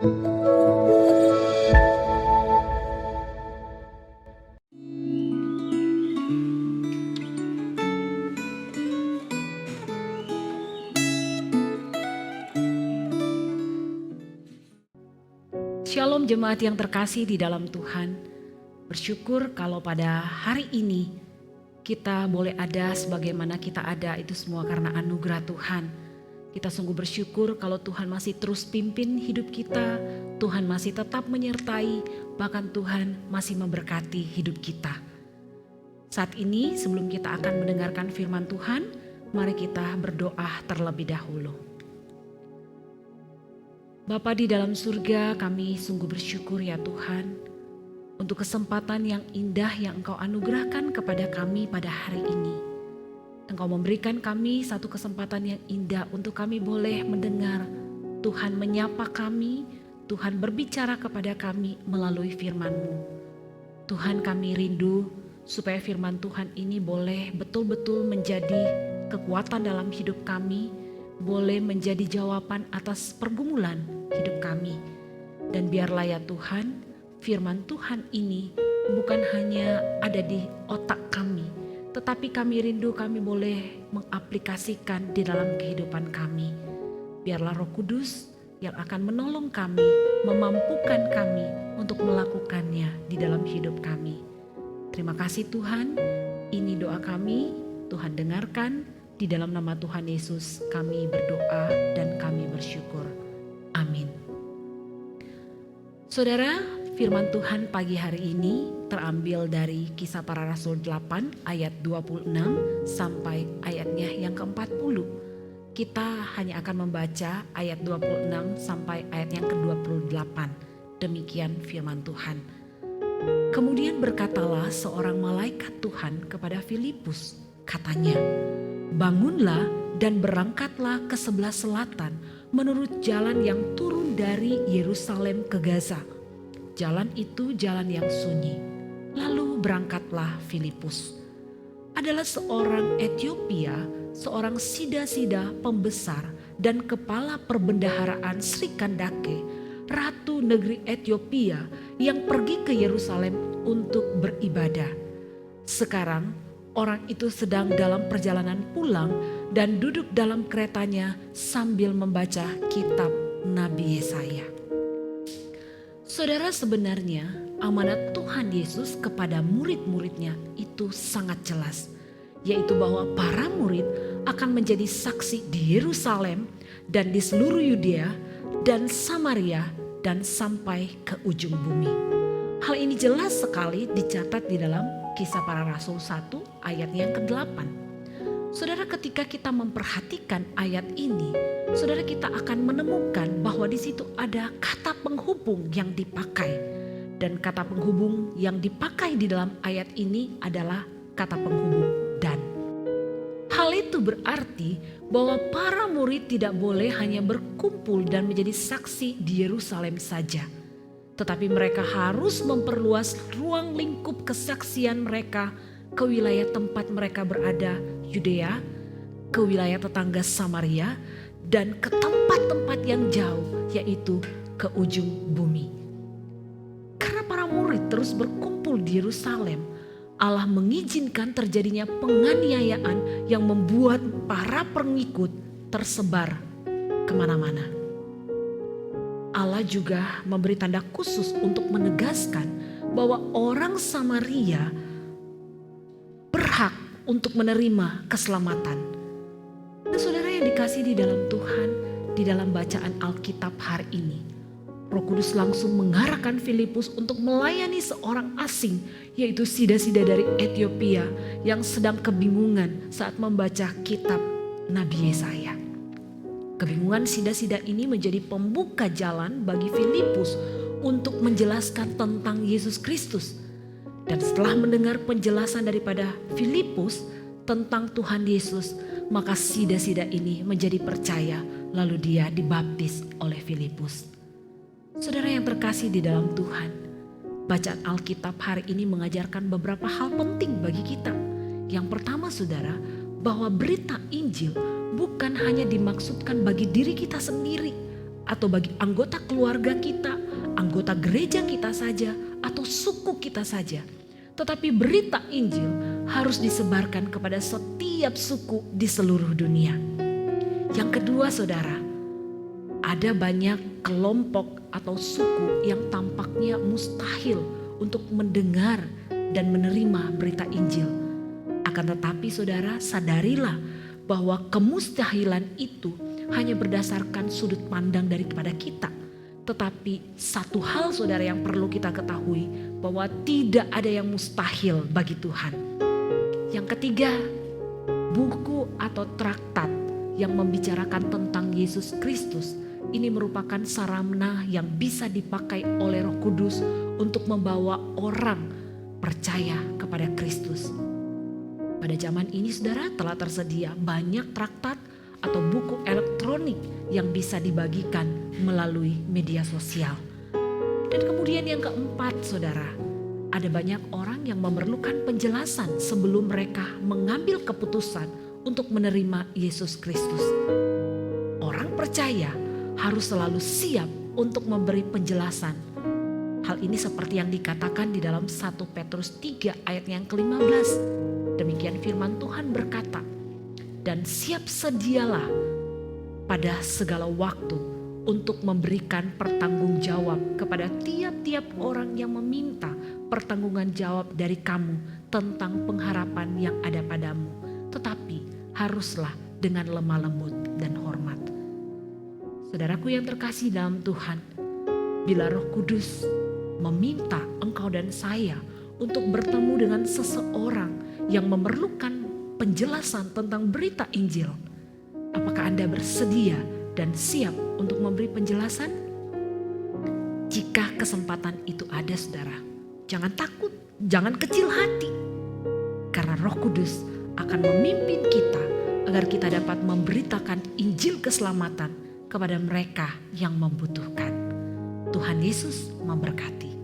Shalom jemaat yang terkasih di dalam Tuhan. Bersyukur kalau pada hari ini kita boleh ada sebagaimana kita ada, itu semua karena anugerah Tuhan. Kita sungguh bersyukur kalau Tuhan masih terus pimpin hidup kita, Tuhan masih tetap menyertai, bahkan Tuhan masih memberkati hidup kita. Saat ini sebelum kita akan mendengarkan firman Tuhan, mari kita berdoa terlebih dahulu. Bapa di dalam surga, kami sungguh bersyukur ya Tuhan untuk kesempatan yang indah yang Engkau anugerahkan kepada kami pada hari ini. Engkau memberikan kami satu kesempatan yang indah untuk kami boleh mendengar Tuhan menyapa kami, Tuhan berbicara kepada kami melalui firman-Mu. Tuhan, kami rindu supaya firman Tuhan ini boleh betul-betul menjadi kekuatan dalam hidup kami, boleh menjadi jawaban atas pergumulan hidup kami. Dan biarlah ya Tuhan, firman Tuhan ini bukan hanya ada di otak kami, tetapi kami rindu kami boleh mengaplikasikan di dalam kehidupan kami. Biarlah Roh Kudus yang akan menolong kami, memampukan kami untuk melakukannya di dalam hidup kami. Terima kasih Tuhan, ini doa kami, Tuhan dengarkan. Di dalam nama Tuhan Yesus kami berdoa dan kami bersyukur. Amin. Saudara, firman Tuhan pagi hari ini terambil dari Kisah Para Rasul 8 ayat 26 sampai ayatnya yang ke-40. Kita hanya akan membaca ayat 26 sampai ayat yang ke-28. Demikian firman Tuhan. Kemudian berkatalah seorang malaikat Tuhan kepada Filipus, katanya, "Bangunlah dan berangkatlah ke sebelah selatan menurut jalan yang turun dari Yerusalem ke Gaza. Jalan itu jalan yang sunyi." Lalu berangkatlah Filipus. Adalah seorang Etiopia, seorang sida-sida pembesar dan kepala perbendaharaan Sri Kandake, ratu negeri Etiopia yang pergi ke Yerusalem untuk beribadah. Sekarang orang itu sedang dalam perjalanan pulang dan duduk dalam keretanya sambil membaca kitab Nabi Yesaya. Saudara, sebenarnya amanat Tuhan Yesus kepada murid-muridnya itu sangat jelas, yaitu bahwa para murid akan menjadi saksi di Yerusalem dan di seluruh Yudea dan Samaria dan sampai ke ujung bumi. Hal ini jelas sekali dicatat di dalam Kisah Para Rasul 1 ayat yang ke-8. Saudara, ketika kita memperhatikan ayat ini, saudara, kita akan menemukan bahwa di situ ada kata penghubung yang dipakai. Dan kata penghubung yang dipakai di dalam ayat ini adalah kata penghubung "dan". Hal itu berarti bahwa para murid tidak boleh hanya berkumpul dan menjadi saksi di Yerusalem saja, tetapi mereka harus memperluas ruang lingkup kesaksian mereka ke wilayah tempat mereka berada, Yudea, ke wilayah tetangga Samaria, dan ke tempat-tempat yang jauh, yaitu ke ujung bumi. Karena para murid terus berkumpul di Yerusalem, Allah mengizinkan terjadinya penganiayaan yang membuat para pengikut tersebar kemana-mana. Allah juga memberi tanda khusus untuk menegaskan bahwa orang Samaria berhak untuk menerima keselamatan. Nah, saudara yang dikasihi di dalam Tuhan, di dalam bacaan Alkitab hari ini, Roh Kudus langsung mengarahkan Filipus untuk melayani seorang asing, yaitu sida-sida dari Etiopia yang sedang kebingungan saat membaca kitab Nabi Yesaya. Kebingungan sida-sida ini menjadi pembuka jalan bagi Filipus untuk menjelaskan tentang Yesus Kristus. Dan setelah mendengar penjelasan daripada Filipus tentang Tuhan Yesus, maka sida-sida ini menjadi percaya, lalu dia dibaptis oleh Filipus. Saudara yang terkasih di dalam Tuhan, bacaan Alkitab hari ini mengajarkan beberapa hal penting bagi kita. Yang pertama, saudara, bahwa berita Injil bukan hanya dimaksudkan bagi diri kita sendiri. atau bagi anggota keluarga kita, anggota gereja kita saja, atau suku kita saja. Tetapi berita Injil harus disebarkan kepada setiap suku di seluruh dunia. Yang kedua saudara, ada banyak kelompok atau suku yang tampaknya mustahil untuk mendengar dan menerima berita Injil. Akan tetapi saudara, sadarilah bahwa kemustahilan itu hanya berdasarkan sudut pandang daripada kita. Tetapi satu hal saudara yang perlu kita ketahui, bahwa tidak ada yang mustahil bagi Tuhan. Yang ketiga, buku atau traktat yang membicarakan tentang Yesus Kristus ini merupakan sarana yang bisa dipakai oleh Roh Kudus untuk membawa orang percaya kepada Kristus. Pada zaman ini saudara telah tersedia banyak traktat atau buku elektronik yang bisa dibagikan melalui media sosial. Dan kemudian yang keempat saudara, ada banyak orang yang memerlukan penjelasan sebelum mereka mengambil keputusan untuk menerima Yesus Kristus. Orang percaya harus selalu siap untuk memberi penjelasan. Hal ini seperti yang dikatakan di dalam 1 Petrus 3 ayat yang ke-15. Demikian firman Tuhan berkata, dan siap sedialah pada segala waktu untuk memberikan pertanggungjawab kepada tiap-tiap orang yang meminta pertanggungan jawab dari kamu tentang pengharapan yang ada padamu. Tetapi haruslah dengan lemah lembut dan hormat. Saudaraku yang terkasih dalam Tuhan, bila Roh Kudus meminta engkau dan saya untuk bertemu dengan seseorang yang memerlukan penjelasan tentang berita Injil, apakah Anda bersedia dan siap untuk memberi penjelasan? Jika kesempatan itu ada saudara, jangan takut, jangan kecil hati. Karena Roh Kudus akan memimpin kita agar kita dapat memberitakan Injil keselamatan kepada mereka yang membutuhkan. Tuhan Yesus memberkati.